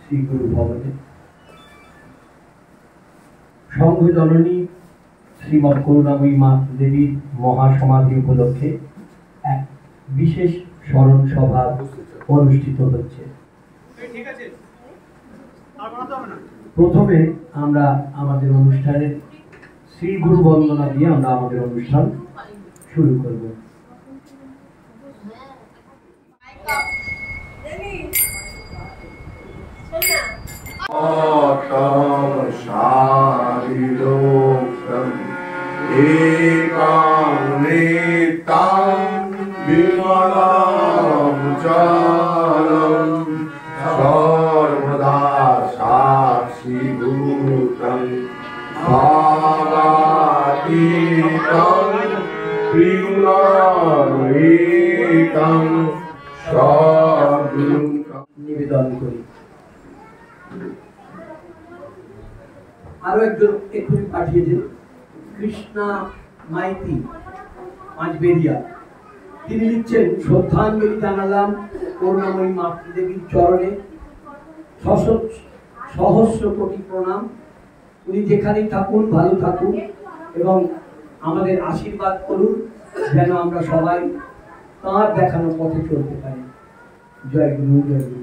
শ্রী গুরু ভবনে সংঘ জননী শ্রীমৎ করুণাময়ী মা দেবীর মহাসমাধি উপলক্ষে এক বিশেষ স্মরণ সভা অনুষ্ঠিত হচ্ছে। প্রথমে আমরা আমাদের অনুষ্ঠানের শ্রী গুরু বন্দনা দিয়ে আমরা আমাদের অনুষ্ঠান শুরু করব। सर्वदा साक्षीभूतं भावातीतं प्रियं सद्गुरुं নিবেদন করি। আরো একজন এক্ষুনি পাঠিয়েছেন কৃষ্ণা মাইতি পাঁচবেরিয়া, তিনি লিখছেন শ্রদ্ধাঞ্জলি জানালাম করুণাময়ী মাতৃদেবীর চরণে, সহস্র কোটি প্রণাম। উনি যেখানেই থাকুন ভালো থাকুন এবং আমাদের আশীর্বাদ করুন যেন আমরা সবাই তাঁর দেখানো পথে চলতে পারি। জয় গুরু, জয় গুরু।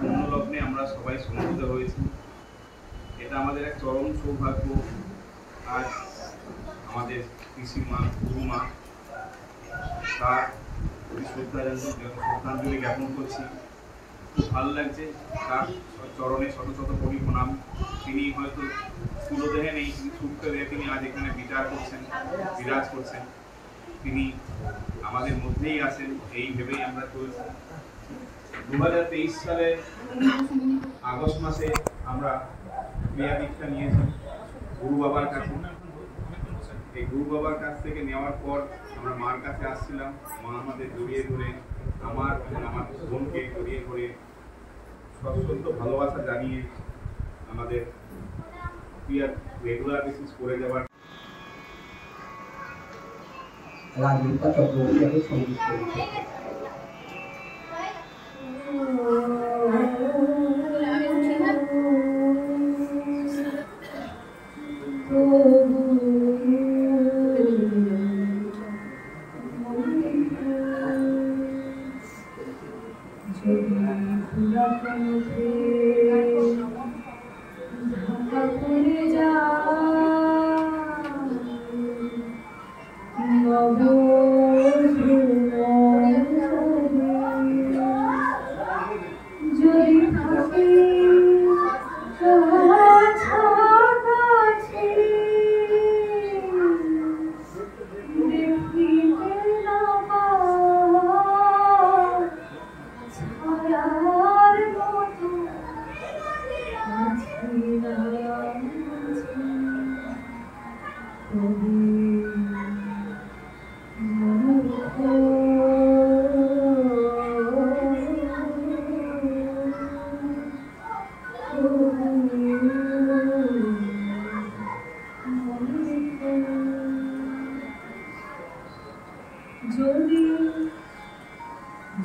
পুণ্যলগ্নে আমরা সবাই সমবেত হয়েছি, এটা আমাদের এক চরম সৌভাগ্য। আজ আমাদের পিসিমা গুরুমা তার শ্রদ্ধাঞ্জলি জ্ঞাপন করছি। খুব ভালো লাগছে, তার চরণে শত শত কোটি প্রণাম। তিনি হয়তো স্থূলদেহে নেই, কিন্তু সূক্ষ্ম দেহে তিনি আজ এখানে বিরাজ করছেন। তিনি আমাদের মধ্যেই আছেন, এই ভেবেই আমরা চলছি। 2023 সালে আগস্ট মাসে আমরা ক্রিয়া দীক্ষা নিয়েছি গুরু বাবার কাছে। এই গুরু বাবার কাছ থেকে নেওয়ার পর আমরা মার কাছে আসছিলাম। মা আমাদের জড়িয়ে ধরে, আমার এবং আমার বোনকে জড়িয়ে ধরে সশ্রদ্ধ ভালোবাসা জানিয়ে আমাদের ক্রিয়া রেগুলার বেসিস করে যাওয়ার রাজনীতিটা চক্রবর্তী সঙ্গীত করেছে।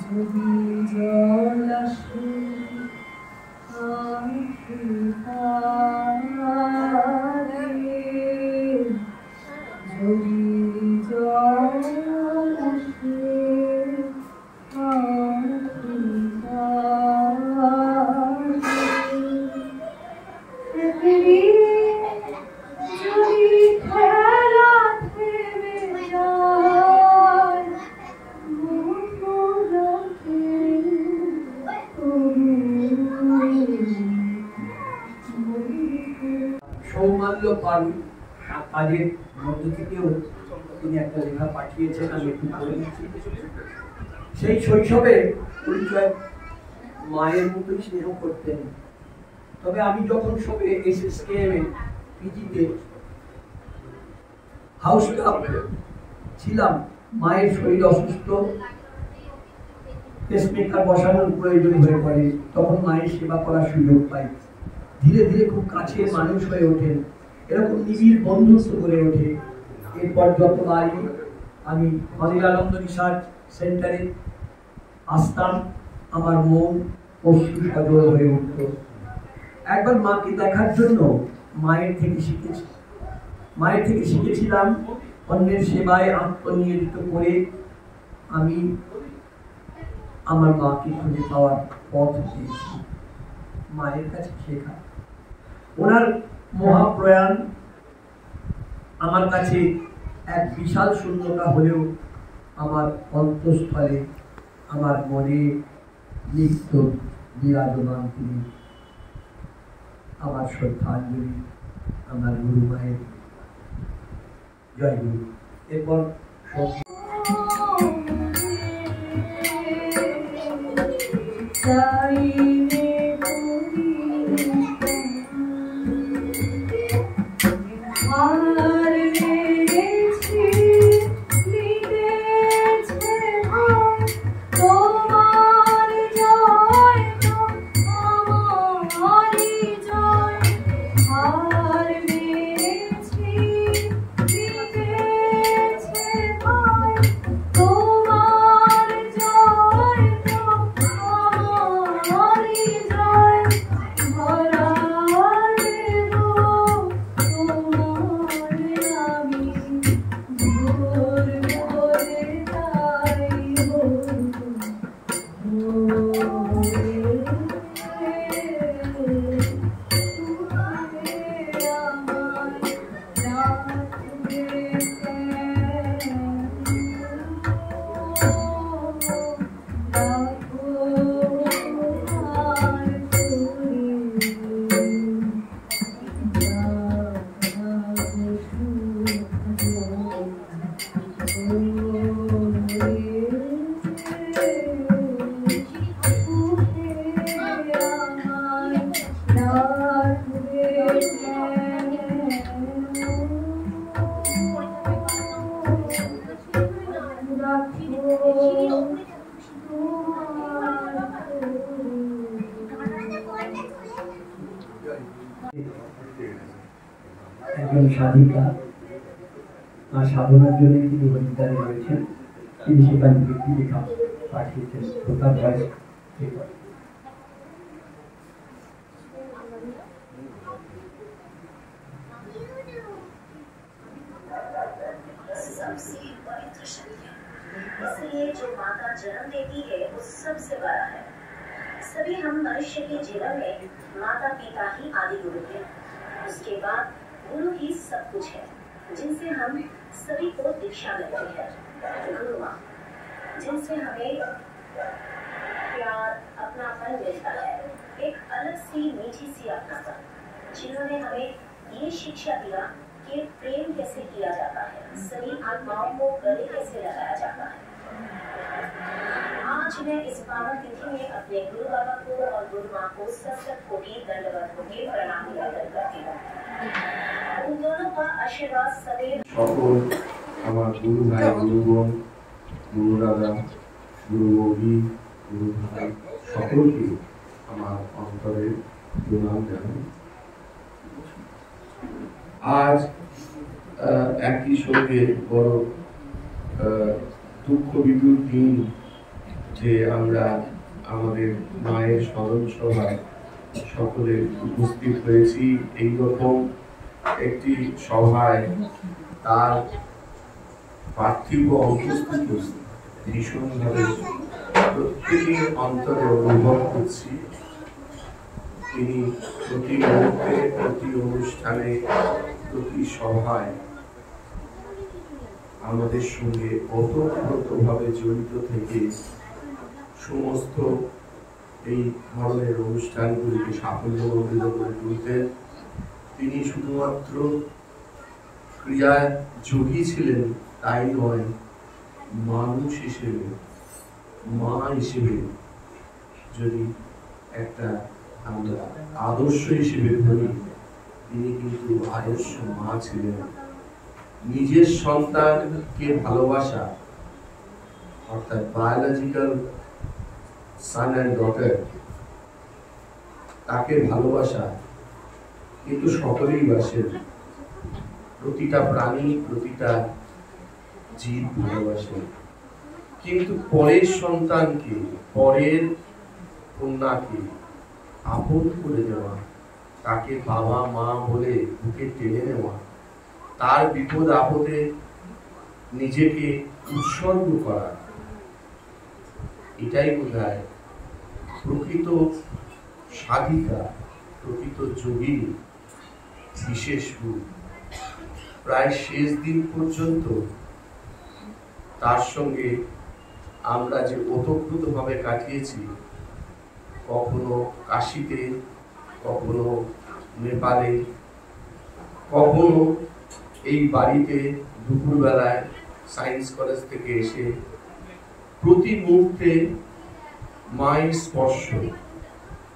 যদি জল আসে যদি জল আসে সৌমাল্য পাল কাজের মধ্য থেকেও তিনি একটা লেখা পাঠিয়েছেন, আমি একটু পড়ে দিচ্ছি। সেই শৈশবে পরিচয় মায়ের মতোই স্নেহ করতেন, তবে আমি যখন সবে SSKM পিজিতে হাউস ক্লাব ছিলাম, মায়ের শরীর অসুস্থ, পেসমেকার বসানোর প্রয়োজন হয়ে পড়ে, তখন মায়ের সেবা করার সুযোগ পাই। ধীরে ধীরে খুব কাছের মানুষ হয়ে ওঠেন, এরকম নিবিড় বন্ধুত্ব গড়ে ওঠে। এরপর যতবারই আমি অনিলানন্দ রিসার্চ সেন্টারে আসতাম, আমার মন অশ্রু সজল হয়ে উঠত। একবার মাকে দেখার জন্য মায়ের থেকে শিখেছিলাম অন্যের সেবায় আত্মনিয়োজিত করে আমি আমার মাকে খুঁজে পাওয়ার পথ পেয়েছি। মায়ের কাছে শেখা, ওনার মহাপ্রয়াণ আমার কাছে এক বিশাল শূন্যতা হলেও আমার অন্তঃস্থলে, আমার মনে নিত্য বিরাজমান তিনি। আমার শ্রদ্ধাঞ্জলি আমার গুরু মায়ের। জয় গুরু। এরপর একজন সাধিকা আর সাধনার জন্য তিনি হরিদ্বারে রয়েছেন, তিনি সেখান থেকে কি লেখা পাঠিয়েছেন তার ভয়েস। इसलिए जो माता जन्म देती है वो सबसे बड़ा है। सभी हम मनुष्य के जीवन में माता पिता ही आदि गुरु हैं। उसके बाद गुरु ही सब कुछ है, जिनसे हम सभी को दीक्षा मिलती है। गुरु माँ, जिनसे हमें प्यार, अपनापन मिलता है, एक अलग सी मीठी सी अपनापन, जिन्होंने हमें ये शिक्षा दिया कि प्रेम कैसे किया जाता है, सभी आत्माओं को गले कैसे लगाया जाता है। आज मैं इस पावन तिथि में अपने गुरु बाबा को और गुरु माँ को सशक्त कोटि दंडवत होकर प्रणाम निवेदन करती हूँ। उन दोनों का आशीर्वाद सदैव সকল আমার গুরু ভাই, গুরু বোন, গুরু দাদা, গুরু বৌদি, গুরু ভাই সকলকে আমার অন্তরে প্রণাম জানাই। আজ একই সঙ্গে বড় দুঃখ বিদুর দিন, যে আমরা আমাদের মায়ের স্মরণ সভায় সকলে উপস্থিত হয়েছি। এইরকম একটি সভায় তার পার্থিব অনুপস্থিতি ভীষণভাবে প্রত্যেকের অন্তরে অনুভব করছি। তিনি প্রতি মুহূর্তে, প্রতি অনুষ্ঠানে, প্রতি সভায় আমাদের সঙ্গে ওতপ্রোতভাবে জড়িত থেকে সমস্ত এই ধরনের অনুষ্ঠানগুলিকে সাফল্যমণ্ডিত করে তুলতেন। তিনি শুধুমাত্র ক্রিয়া যোগী ছিলেন তাই নয়, মানুষ হিসেবে, মা হিসেবে যদি একটা আমরা আদর্শ হিসেবে ধরি, তিনি কিন্তু আদর্শ মা ছিলেন। নিজের সন্তানকে ভালোবাসা, অর্থাৎ বায়োলজিক্যাল সান অ্যান্ড ডটার, তাকে ভালোবাসা কিন্তু সকলেই বাসেন। প্রতিটা প্রাণী, প্রতিটা জীব ভালোবাসে, কিন্তু পরের সন্তানকে, পরের কন্যাকে আপন করে দেওয়া, তাকে বাবা মা বলে বুকে টেনে নেওয়া, তার বিপদ আপদে নিজেকে উৎসর্গ করা, এটাই বোধহয় প্রকৃত সাধিকা, প্রকৃত যোগিনী বিশেষ রূপ। প্রায় শেষ দিন পর্যন্ত তার সঙ্গে আমরা যে ওতপ্রোতভাবে কাটিয়েছি, কখনো কাশীতে, কখনো নেপালে, কখনো এই বাড়িতে দুপুরবেলায় সায়েন্স কলেজ থেকে এসে প্রতি মুহূর্তে মায়ের স্পর্শ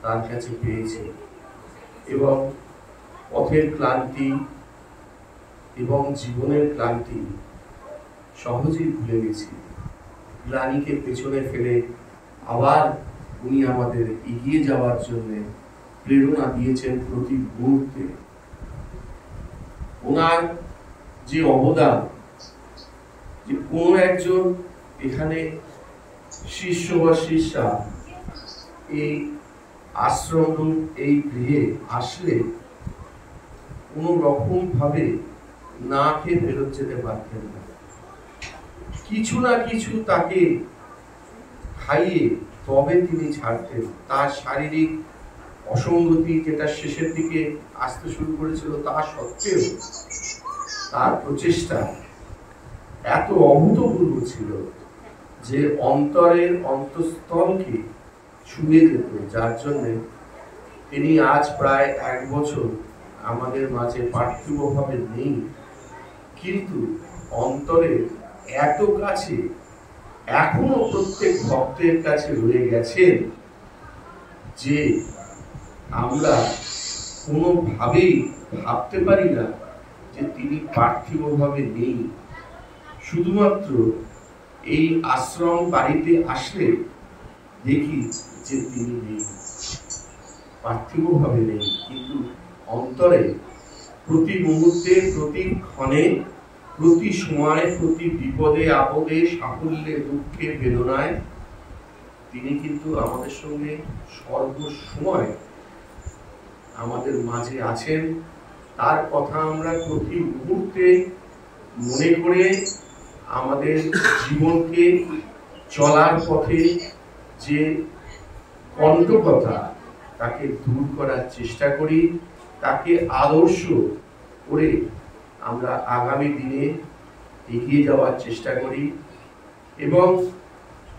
তার কাছে পেয়েছি এবং পথের ক্লান্তি এবং জীবনের ক্লান্তি সহজেই ভুলে গেছি। গ্লানিকে পেছনে ফেলে আবার উনি আমাদের এগিয়ে যাওয়ার জন্য প্রেরণা দিয়েছেন প্রতি মুহূর্তে। ওনার যে অবদান, যে কোনো একজন এখানে শিষ্য বা শিষ্যা এই আশ্রম, এই গৃহে আসলে কোনো রকম ভাবে না খেয়ে ফেরত যেতে পারতেন না। কিছু না কিছু তাকে খাইয়ে তবে তিনি ছাড়তেন। তার শারীরিক অসঙ্গতি যেটা শেষের দিকে আসতে শুরু করেছিল, তা সত্ত্বেও তার প্রচেষ্টা এত অভূতপূর্ব ছিল যে অন্তরের অন্তঃস্থলকে ছুঁয়ে যেত, যার জন্য তিনি আজ প্রায় 1 বছর আমাদের মাঝে পার্থিবভাবে নেই, কিন্তু অন্তরে এত কাছে এখনো প্রত্যেক ভক্তের কাছে রয়ে গেছেন যে আমরা কোনোভাবেই ভাবতে পারি না যে তিনি পার্থিবভাবে নেই। শুধুমাত্র এই আশ্রম বাড়িতে আসলে দেখি যে তিনি নেই, পার্থিবভাবে নেই, কিন্তু অন্তরে প্রতি মুহূর্তে, প্রতি ক্ষণে, প্রতি সময়, প্রতি বিপদে আপদে, সাফল্যে দুঃখে বেদনায় তিনি কিন্তু আমাদের সঙ্গে সর্বসময় আমাদের মাঝে আছেন। তার কথা আমরা প্রতি মুহূর্তে মনে করে আমাদের জীবনকে চলার পথে যে কণ্টকতা, তাকে দূর করার চেষ্টা করি, তাকে আদর্শ করে আমরা আগামী দিনে এগিয়ে যাওয়ার চেষ্টা করি। এবং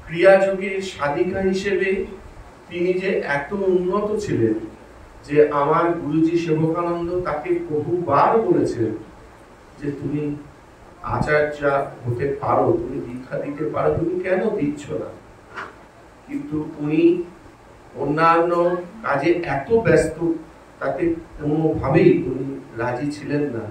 ক্রিয়াযোগের সাধিকা হিসেবে তিনি যে এত উন্নত ছিলেন যে আমার গুরুজি সেবকানন্দ তাকে বহুবার বলেছেন যে তুমি আচার্য হতে পারো, তুমি দীক্ষা দিতে পারো, তুমি কেন দিচ্ছ না? কিন্তু উনি অন্যান্য কাজে এত ব্যস্ত, তাতে কোনোভাবেই উনি রাজি ছিলেন না।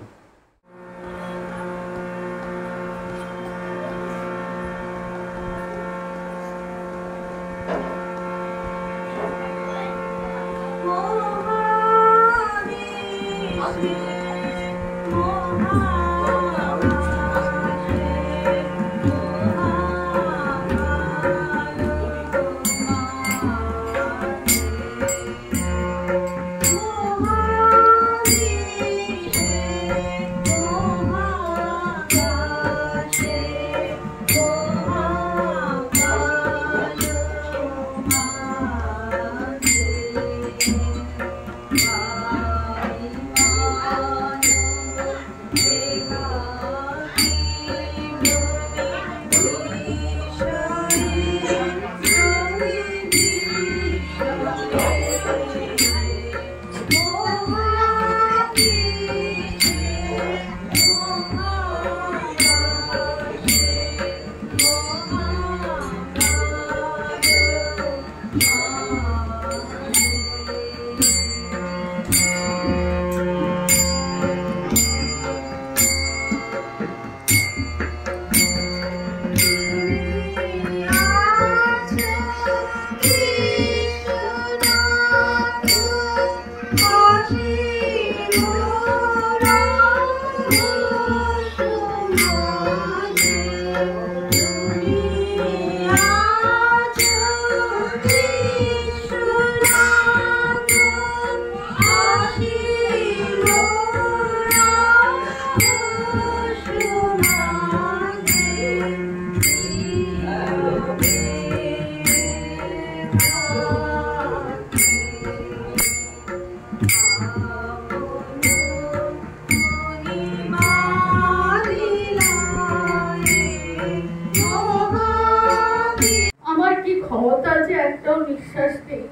ক্ষমতা যে একটাও নিঃশ্বাস নেই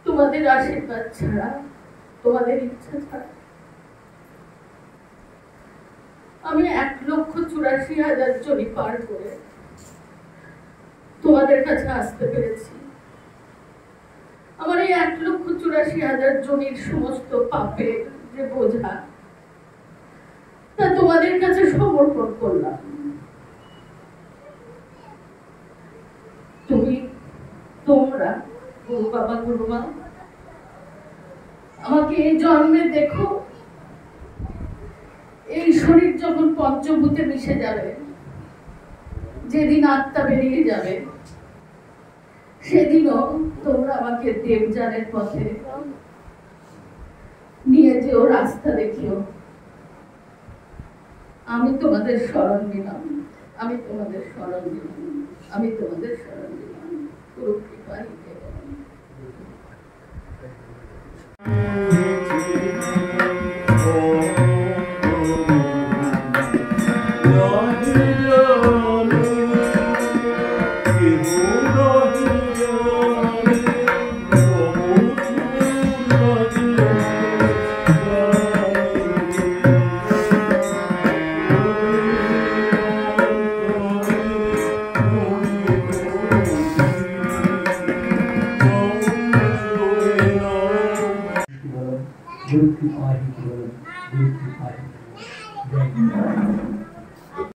তোমাদের আশীর্বাদ ছাড়া, তোমাদের ইচ্ছা ছাড়া। আমি 1,84,000 জনি পার করে তোমাদের কাছে আসতে পেরেছি। আমার এই 1,84,000 জনের সমস্ত পাপের যে বোঝা তা তোমাদের কাছে সমর্পণ করলাম। তোমরা গুরু বাবা, গুরুমা, আমাকে এই জন্মে দেখো, এই শরীর যখন পঞ্চভূতে মিশে যাবে, যেদিন আত্মা বেরিয়ে যাবে, সেদিনও তোমরা আমাকে দেবযানের পথে নিয়ে যেও, রাস্তা দেখিও। আমি তোমাদের শরণ নিলাম, আমি তোমাদের শরণ নিলাম, আমি তোমাদের শরণ নিলাম। গুরু কৃপায়